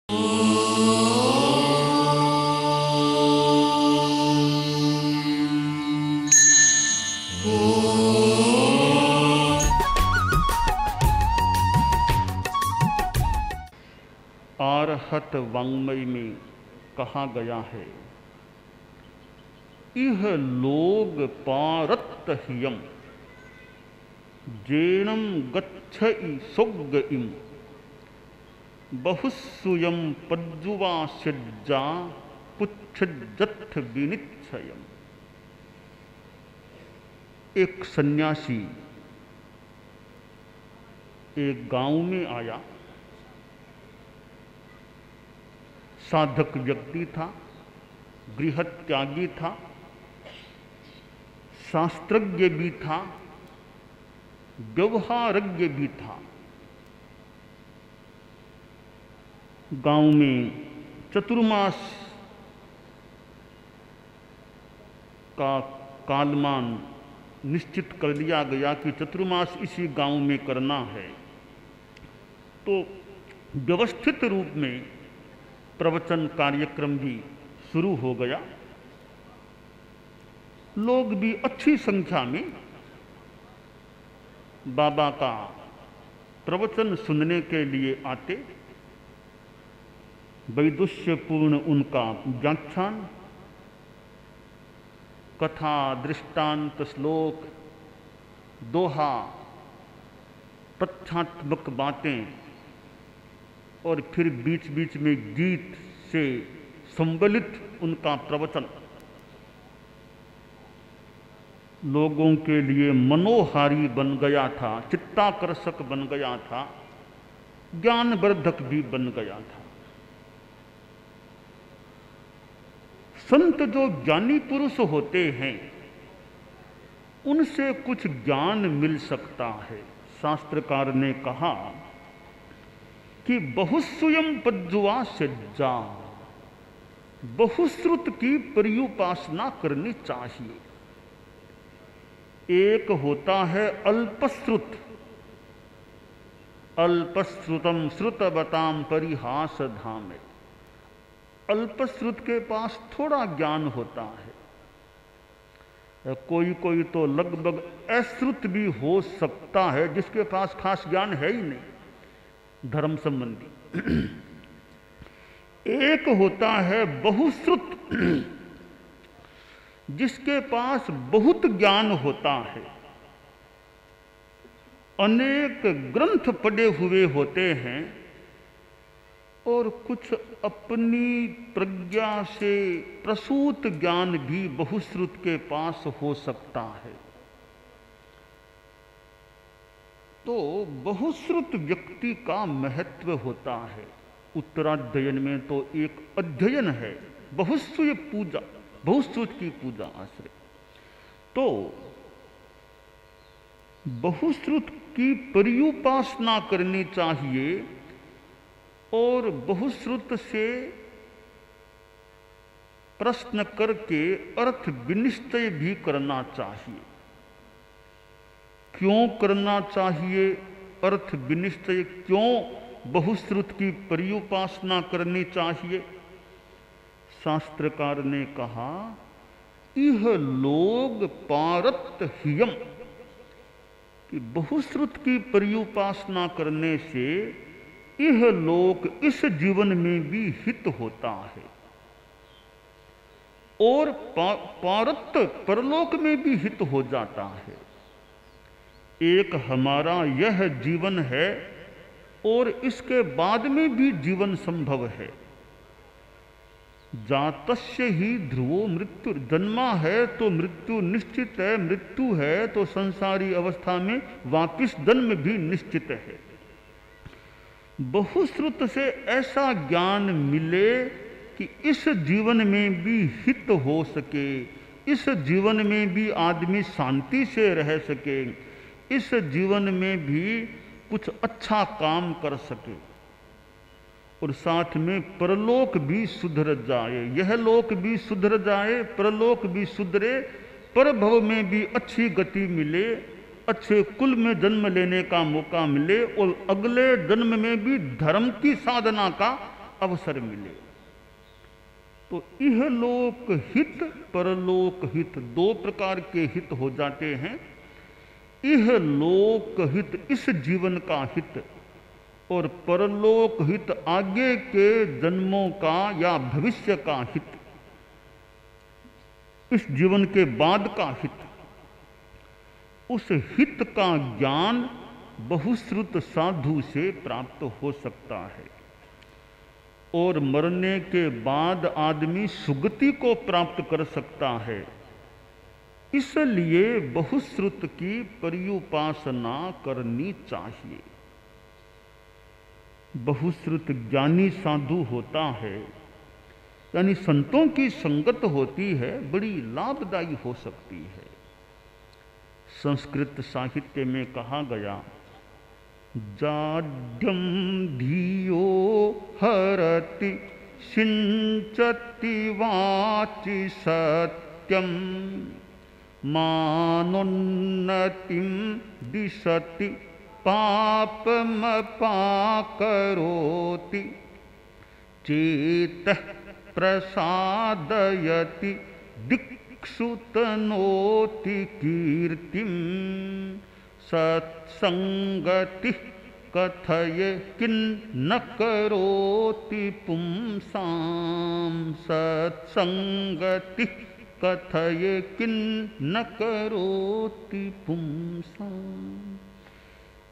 आरहत वाङ्मय में कहा गया है, इह लोग पारत्त हियम जेणम गच्छइ सोग्गइम बहुसूयम पज्जुवा सिज्जा पुच्छजत्थ विनिच्छयम। एक सन्यासी एक गांव में आया। साधक व्यक्ति था, गृहत्यागी था, शास्त्रज्ञ भी था, व्यवहारज्ञ भी था। गांव में चतुर्मास का कालमान निश्चित कर दिया गया कि चतुर्मास इसी गांव में करना है। तो व्यवस्थित रूप में प्रवचन कार्यक्रम भी शुरू हो गया। लोग भी अच्छी संख्या में बाबा का प्रवचन सुनने के लिए आते। वैदुष्यपूर्ण उनका व्याख्यान, कथा, दृष्टांत, श्लोक, दोहा, तथ्यात्मक बातें और फिर बीच बीच में गीत से संबलित उनका प्रवचन लोगों के लिए मनोहारी बन गया था, चित्ताकर्षक बन गया था, ज्ञानवर्धक भी बन गया था। संत जो ज्ञानी पुरुष होते हैं उनसे कुछ ज्ञान मिल सकता है। शास्त्रकार ने कहा कि बहुश्रुयम पज्जुवा सिज्जा, बहुश्रुत की पर्युपासना करनी चाहिए। एक होता है अल्पश्रुत, अल्पश्रुतम श्रुतवताम परिहास धामे। अल्पश्रुत के पास थोड़ा ज्ञान होता है, कोई कोई तो लगभग अश्रुत भी हो सकता है जिसके पास खास ज्ञान है ही नहीं धर्म संबंधी। एक होता है बहुश्रुत, जिसके पास बहुत ज्ञान होता है, अनेक ग्रंथ पढ़े हुए होते हैं और कुछ अपनी प्रज्ञा से प्रसूत ज्ञान भी बहुश्रुत के पास हो सकता है। तो बहुश्रुत व्यक्ति का महत्व होता है। उत्तराध्ययन में तो एक अध्ययन है बहुश्रुत पूजा, बहुश्रुत की पूजा आश्रय। तो बहुश्रुत की पर्युपासना करनी चाहिए और बहुश्रुत से प्रश्न करके अर्थ विनिश्चय भी करना चाहिए। क्यों करना चाहिए अर्थ विनिश्चय, क्यों बहुश्रुत की पर्युपासना करनी चाहिए? शास्त्रकार ने कहा, इह लोग पारत्त हियम, कि बहुश्रुत की पर्युपासना करने से यह लोक इस जीवन में भी हित होता है और पारत्त परलोक में भी हित हो जाता है। एक हमारा यह जीवन है और इसके बाद में भी जीवन संभव है। जातस्य ही ध्रुवो मृत्यु, जन्मा है तो मृत्यु निश्चित है, मृत्यु है तो संसारी अवस्था में वापिस जन्म भी निश्चित है। बहुश्रुत से ऐसा ज्ञान मिले कि इस जीवन में भी हित हो सके, इस जीवन में भी आदमी शांति से रह सके, इस जीवन में भी कुछ अच्छा काम कर सके और साथ में परलोक भी सुधर जाए, यह लोक भी सुधर जाए, परलोक भी सुधरे, परभव में भी अच्छी गति मिले, अच्छे कुल में जन्म लेने का मौका मिले और अगले जन्म में भी धर्म की साधना का अवसर मिले। तो इहलोक हित परलोक हित दो प्रकार के हित हो जाते हैं। इहलोक हित इस जीवन का हित और परलोक हित आगे के जन्मों का या भविष्य का हित, इस जीवन के बाद का हित। उस हित का ज्ञान बहुश्रुत साधु से प्राप्त हो सकता है और मरने के बाद आदमी सुगति को प्राप्त कर सकता है। इसलिए बहुश्रुत की पर्युपासना करनी चाहिए। बहुश्रुत ज्ञानी साधु होता है, यानी संतों की संगत होती है, बड़ी लाभदायी हो सकती है। संस्कृत साहित्य में कहा गया, जाड्यम धियो हरति सिंचति वाचि सत्यम मानोन्नतिम दिशति पापमपाकरोति चेतः प्रसादयति दिक्षुतनोति कीर्तिम सत्संगति कथये किन्न करोति पुंसां सत्संगति कथये किन्न करोति पुंसां।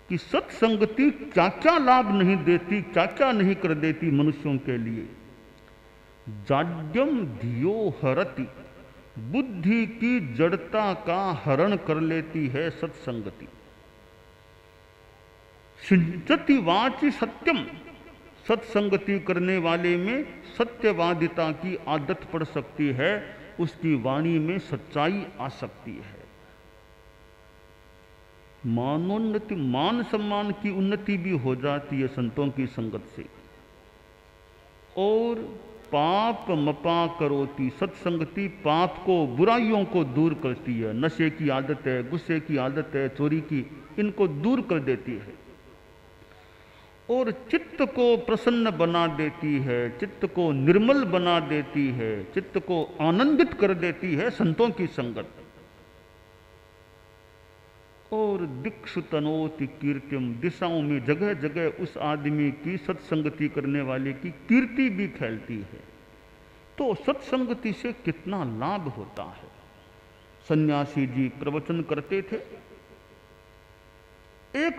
कि सत्संगति क्या क्या लाभ नहीं देती, क्या क्या नहीं कर देती मनुष्यों के लिए। जाड्यम धियो हरति, बुद्धि की जड़ता का हरण कर लेती है सत्संगति। सिंचति वाचि सत्यम, सत्संगति करने वाले में सत्यवादिता की आदत पड़ सकती है, उसकी वाणी में सच्चाई आ सकती है। मानोन्नति, मान सम्मान की उन्नति भी हो जाती है संतों की संगत से। और पाप मपा करोति, सत्संगति पाप को, बुराइयों को दूर करती है। नशे की आदत है, गुस्से की आदत है, चोरी की, इनको दूर कर देती है। और चित्त को प्रसन्न बना देती है, चित्त को निर्मल बना देती है, चित्त को आनंदित कर देती है संतों की संगत। और दिक्षुतनोति कीर्तिम, दिशाओं में जगह जगह उस आदमी की सत्संगति करने वाले की कीर्ति भी फैलती है। तो सत्संगति से कितना लाभ होता है। सन्यासी जी प्रवचन करते थे। एक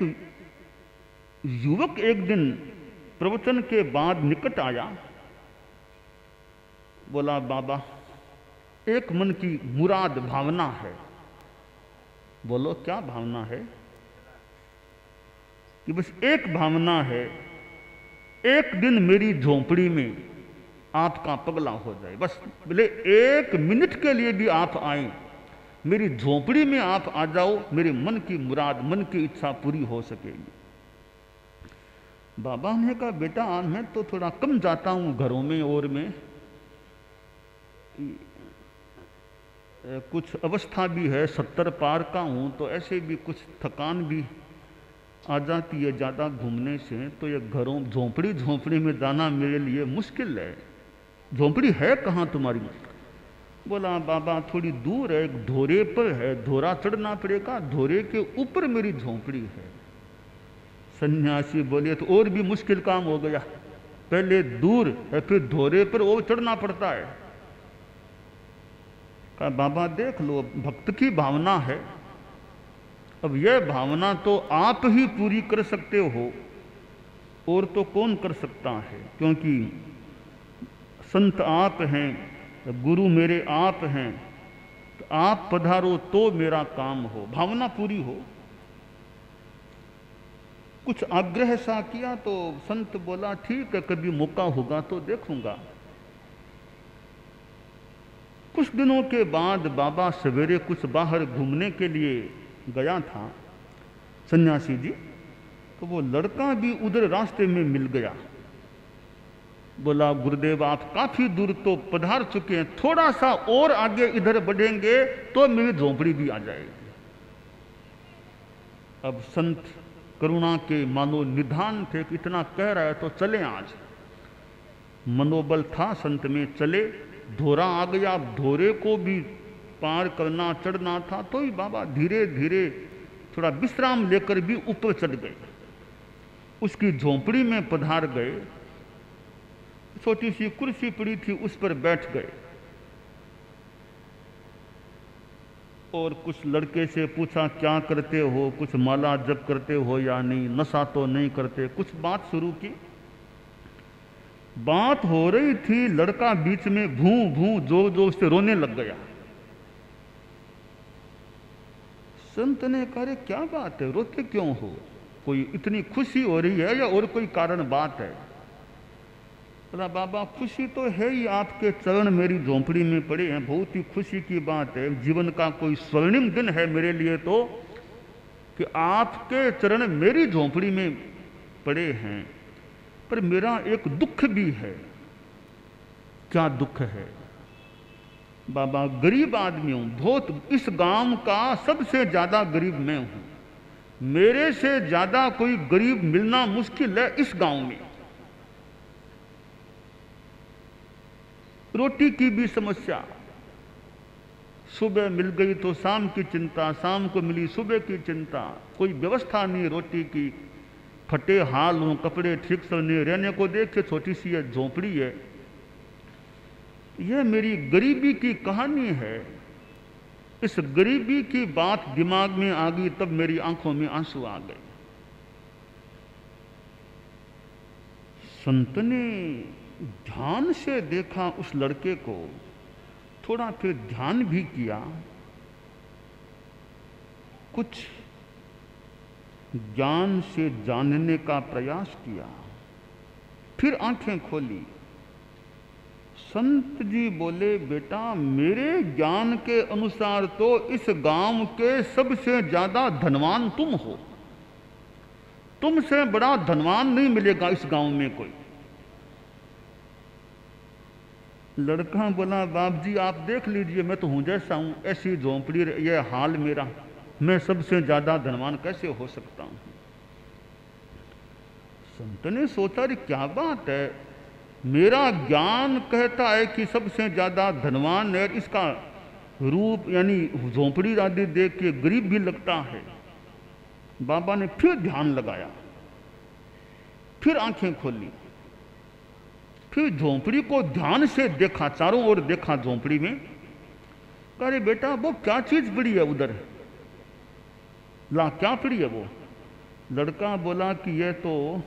युवक एक दिन प्रवचन के बाद निकट आया, बोला, बाबा एक मन की मुराद भावना है। बोलो क्या भावना है? कि बस एक भावना है, एक दिन मेरी झोंपड़ी में आपका पगला हो जाए। बस बोले एक मिनट के लिए भी आप आए, मेरी झोंपड़ी में आप आ जाओ, मेरे मन की मुराद, मन की इच्छा पूरी हो सकेगी। बाबा ने कहा, बेटा मैं तो थोड़ा कम जाता हूँ घरों में, और में कुछ अवस्था भी है, 70 पार का हूँ, तो ऐसे भी कुछ थकान भी आ जाती है ज़्यादा घूमने से। तो ये घरों झोंपड़ी में जाना मेरे लिए मुश्किल है। झोंपड़ी है कहाँ तुम्हारी? बोला, बाबा थोड़ी दूर है, एक धोरे पर है, धोरा चढ़ना पड़ेगा, धोरे के ऊपर मेरी झोंपड़ी है। सन्यासी बोले, तो और भी मुश्किल काम हो गया, पहले दूर है फिर धोरे पर और चढ़ना पड़ता है। कहा, बाबा देख लो, भक्त की भावना है, अब यह भावना तो आप ही पूरी कर सकते हो, और तो कौन कर सकता है, क्योंकि संत आप हैं, गुरु मेरे आप हैं, तो आप पधारो तो मेरा काम हो, भावना पूरी हो। कुछ आग्रह सा किया तो संत बोला, ठीक है कभी मौका होगा तो देखूंगा। कुछ दिनों के बाद बाबा सवेरे कुछ बाहर घूमने के लिए गया था सन्यासी जी, तो वो लड़का भी उधर रास्ते में मिल गया। बोला, गुरुदेव आप काफी दूर तो पधार चुके हैं, थोड़ा सा और आगे इधर बढ़ेंगे तो मेरी झोंपड़ी भी आ जाएगी। अब संत करुणा के मानो निधान थे कि इतना कह रहा है तो चले आज। मनोबल था संत में, चले। धोरा आ गया, अब धोरे को भी पार करना, चढ़ना था, तो ही बाबा धीरे धीरे थोड़ा विश्राम लेकर भी ऊपर चढ़ गए। उसकी झोंपड़ी में पधार गए, छोटी सी कुर्सी पड़ी थी, उस पर बैठ गए और कुछ लड़के से पूछा क्या करते हो, कुछ माला जप करते हो या नहीं, नशा तो नहीं करते, कुछ बात शुरू की। बात हो रही थी, लड़का बीच में भूं भूं जोर जोर से रोने लग गया। संत ने कहा रे क्या बात है, रोते क्यों हो, कोई इतनी खुशी हो रही है या और कोई कारण बात है? बोला बाबा खुशी तो है ही, आपके चरण मेरी झोंपड़ी में पड़े हैं, बहुत ही खुशी की बात है, जीवन का कोई स्वर्णिम दिन है मेरे लिए तो कि आपके चरण मेरी झोंपड़ी में पड़े हैं। पर मेरा एक दुख भी है। क्या दुख है? बाबा गरीब आदमी हूं बहुत, इस गांव का सबसे ज्यादा गरीब मैं हूं, मेरे से ज्यादा कोई गरीब मिलना मुश्किल है इस गांव में। रोटी की भी समस्या, सुबह मिल गई तो शाम की चिंता, शाम को मिली सुबह की चिंता, कोई व्यवस्था नहीं रोटी की, फटे हाल हों, कपड़े ठीक से नहीं, रहने को देख छोटी सी यह झोंपड़ी है। यह मेरी गरीबी की कहानी है। इस गरीबी की बात दिमाग में आ गई, तब मेरी आंखों में आंसू आ गए। संत ने ध्यान से देखा उस लड़के को, थोड़ा फिर ध्यान भी किया, कुछ ज्ञान से जानने का प्रयास किया, फिर आंखें खोली। संत जी बोले बेटा मेरे ज्ञान के अनुसार तो इस गांव के सबसे ज्यादा धनवान तुम हो, तुमसे बड़ा धनवान नहीं मिलेगा इस गांव में कोई। लड़का बोला बाप जी आप देख लीजिए, मैं तो हूं जैसा हूं, ऐसी झोंपड़ी, ये हाल मेरा, मैं सबसे ज्यादा धनवान कैसे हो सकता हूं? संत ने सोचा रे क्या बात है, मेरा ज्ञान कहता है कि सबसे ज्यादा धनवान है, इसका रूप यानी झोंपड़ी आदि देख के गरीब भी लगता है। बाबा ने फिर ध्यान लगाया, फिर आंखें खोली, फिर झोंपड़ी को ध्यान से देखा, चारों ओर देखा झोंपड़ी में। कह रहे बेटा वो क्या चीज पड़ी है उधर, ला क्या पड़ी है वो? लड़का बोला कि यह तो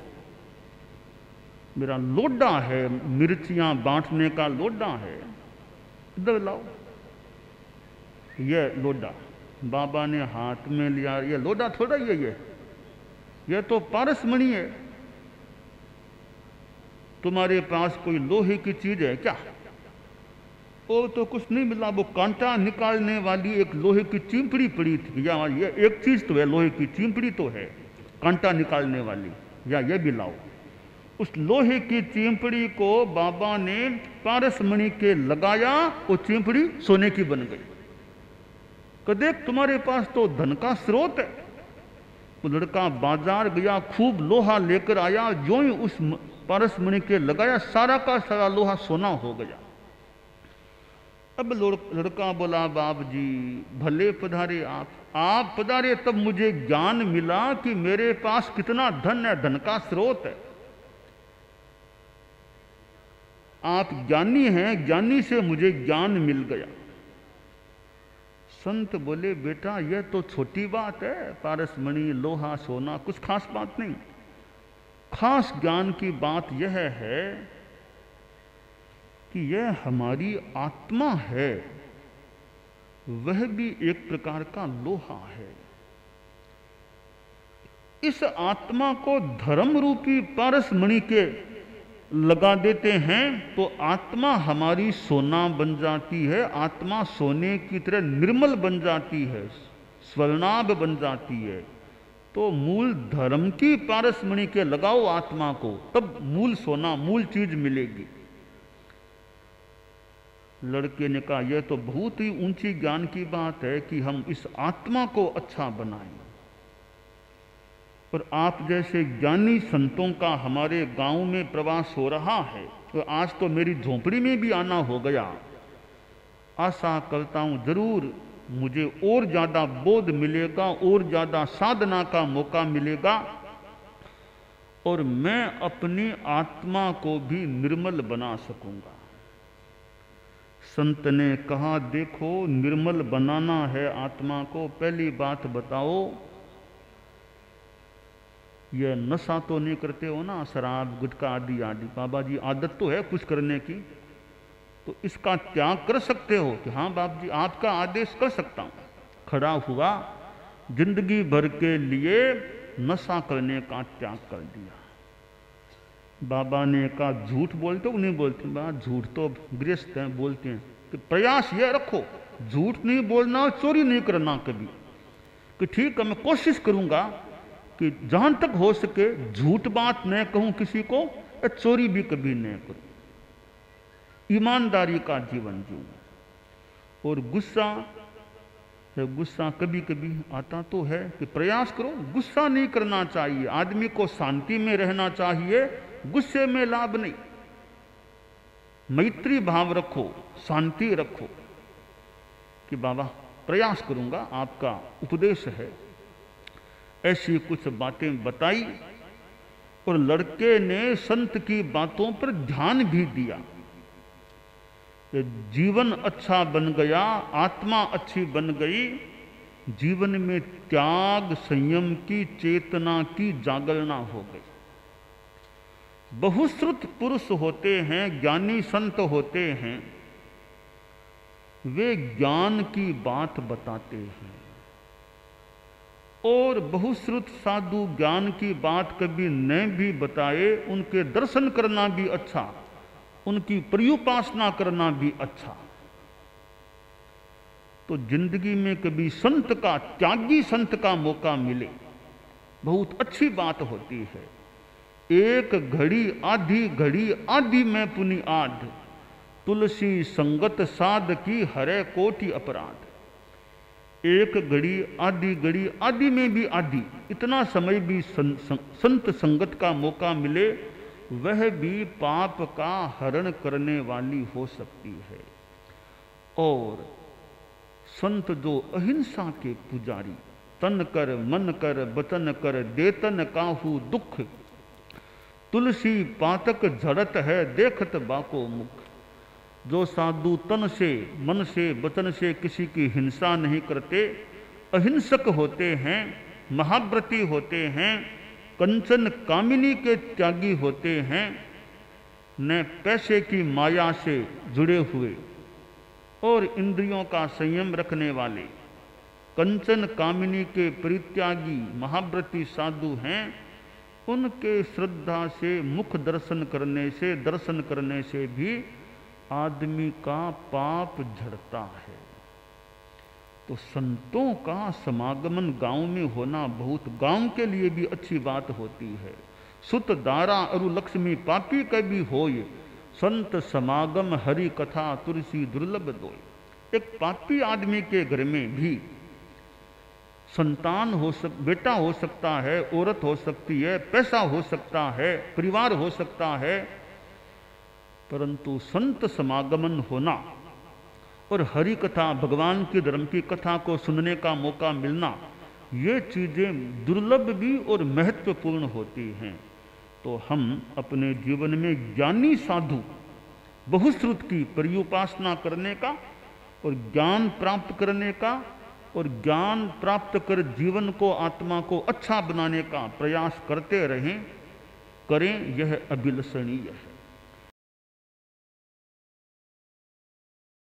मेरा लोडा है, मिर्चियां बांटने का लोडा है, इधर लाओ। यह लोडा बाबा ने हाथ में लिया, ये लोडा थोड़ा ये तो पारसमणि है, तुम्हारे पास कोई लोहे की चीज है क्या? वो तो कुछ नहीं मिला, वो कांटा निकालने वाली एक लोहे की चिमपड़ी पड़ी थी, या ये एक चीज तो है, लोहे की चिमपड़ी तो है, कांटा निकालने वाली, या ये भी लाओ। उस लोहे की चिमपड़ी को बाबा ने पारसमणि के लगाया, वो चिमपड़ी सोने की बन गई। तो देख तुम्हारे पास तो धन का स्रोत है। वो लड़का बाजार गया, खूब लोहा लेकर आया, जो ही उस पारसमणि के लगाया, सारा का सारा लोहा सोना हो गया। अब लड़का बोला बाप जी भले पधारे आप पधारे, तब मुझे ज्ञान मिला कि मेरे पास कितना धन है, धन का स्रोत है। आप ज्ञानी हैं, ज्ञानी से मुझे ज्ञान मिल गया। संत बोले बेटा यह तो छोटी बात है, पारसमणि लोहा सोना कुछ खास बात नहीं, खास ज्ञान की बात यह है कि यह हमारी आत्मा है, वह भी एक प्रकार का लोहा है। इस आत्मा को धर्म रूपी पारसमणि के लगा देते हैं तो आत्मा हमारी सोना बन जाती है, आत्मा सोने की तरह निर्मल बन जाती है, स्वर्णाभ बन जाती है। तो मूल धर्म की पारसमणि के लगाओ आत्मा को, तब मूल सोना, मूल चीज मिलेगी। लड़के ने कहा यह तो बहुत ही ऊंची ज्ञान की बात है कि हम इस आत्मा को अच्छा बनाएं। और आप जैसे ज्ञानी संतों का हमारे गांव में प्रवास हो रहा है, तो आज तो मेरी झोंपड़ी में भी आना हो गया। आशा करता हूँ जरूर मुझे और ज़्यादा बोध मिलेगा, और ज़्यादा साधना का मौका मिलेगा, और मैं अपनी आत्मा को भी निर्मल बना सकूंगा। संत ने कहा, देखो निर्मल बनाना है आत्मा को, पहली बात बताओ, यह नशा तो नहीं करते हो ना, शराब गुटखा आदि आदि। बाबा जी आदत तो है कुछ करने की, तो इसका त्याग कर सकते हो? कि हाँ बाबा जी आपका आदेश कर सकता हूँ। खड़ा हुआ, जिंदगी भर के लिए नशा करने का त्याग कर दिया। बाबा ने कहा, झूठ बोलते हो नहीं बोलते? बाबा झूठ तो गृहस्थ हैं, बोलते हैं। कि प्रयास यह रखो, झूठ नहीं बोलना, चोरी नहीं करना कभी। कि ठीक है मैं कोशिश करूंगा कि जहां तक हो सके झूठ बात न कहूं किसी को, या चोरी भी कभी न करूं, ईमानदारी का जीवन जीऊं। और गुस्सा कभी कभी आता तो है, कि प्रयास करो, गुस्सा नहीं करना चाहिए, आदमी को शांति में रहना चाहिए, गुस्से में लाभ नहीं। मैत्री भाव रखो, शांति रखो। कि बाबा प्रयास करूंगा, आपका उपदेश है। ऐसी कुछ बातें बताई, और लड़के ने संत की बातों पर ध्यान भी दिया। जीवन अच्छा बन गया, आत्मा अच्छी बन गई, जीवन में त्याग संयम की चेतना की जागरणा हो गई। बहुश्रुत पुरुष होते हैं, ज्ञानी संत होते हैं, वे ज्ञान की बात बताते हैं, और बहुश्रुत साधु ज्ञान की बात कभी न भी बताए, उनके दर्शन करना भी अच्छा, उनकी पर्युपासना करना भी अच्छा। तो जिंदगी में कभी संत का, त्यागी संत का मौका मिले, बहुत अच्छी बात होती है। एक घड़ी आधी में पुनि आध, तुलसी संगत साध की हरे कोटि अपराध। एक घड़ी आधी में भी आधी, इतना समय भी संत संगत का मौका मिले, वह भी पाप का हरण करने वाली हो सकती है। और संत जो अहिंसा के पुजारी, तन कर मन कर बचन कर देतन काहू दुख, तुलसी पातक झड़त है देखत बाको मुख। जो साधु तन से मन से वचन से किसी की हिंसा नहीं करते, अहिंसक होते हैं, महाव्रती होते हैं, कंचन कामिनी के त्यागी होते हैं, न पैसे की माया से जुड़े हुए और इंद्रियों का संयम रखने वाले, कंचन कामिनी के परित्यागी महाव्रती साधु हैं, उनके श्रद्धा से मुख दर्शन करने से भी आदमी का पाप झड़ता है। तो संतों का समागमन गांव में होना बहुत, गांव के लिए भी अच्छी बात होती है। सुत दारा अरु लक्ष्मी पापी कभी होय, संत समागम हरि कथा तुलसी दुर्लभ दोय। एक पापी आदमी के घर में भी संतान बेटा हो सकता है, औरत हो सकती है, पैसा हो सकता है, परिवार हो सकता है, परंतु संत समागमन होना और हरि कथा, भगवान की धर्म की कथा को सुनने का मौका मिलना, ये चीजें दुर्लभ भी और महत्वपूर्ण होती हैं। तो हम अपने जीवन में ज्ञानी साधु बहुश्रुत की पर्युपासना करने का और ज्ञान प्राप्त करने का, और ज्ञान प्राप्त कर जीवन को, आत्मा को अच्छा बनाने का प्रयास करते रहें, करें, यह अभिलषणीय है।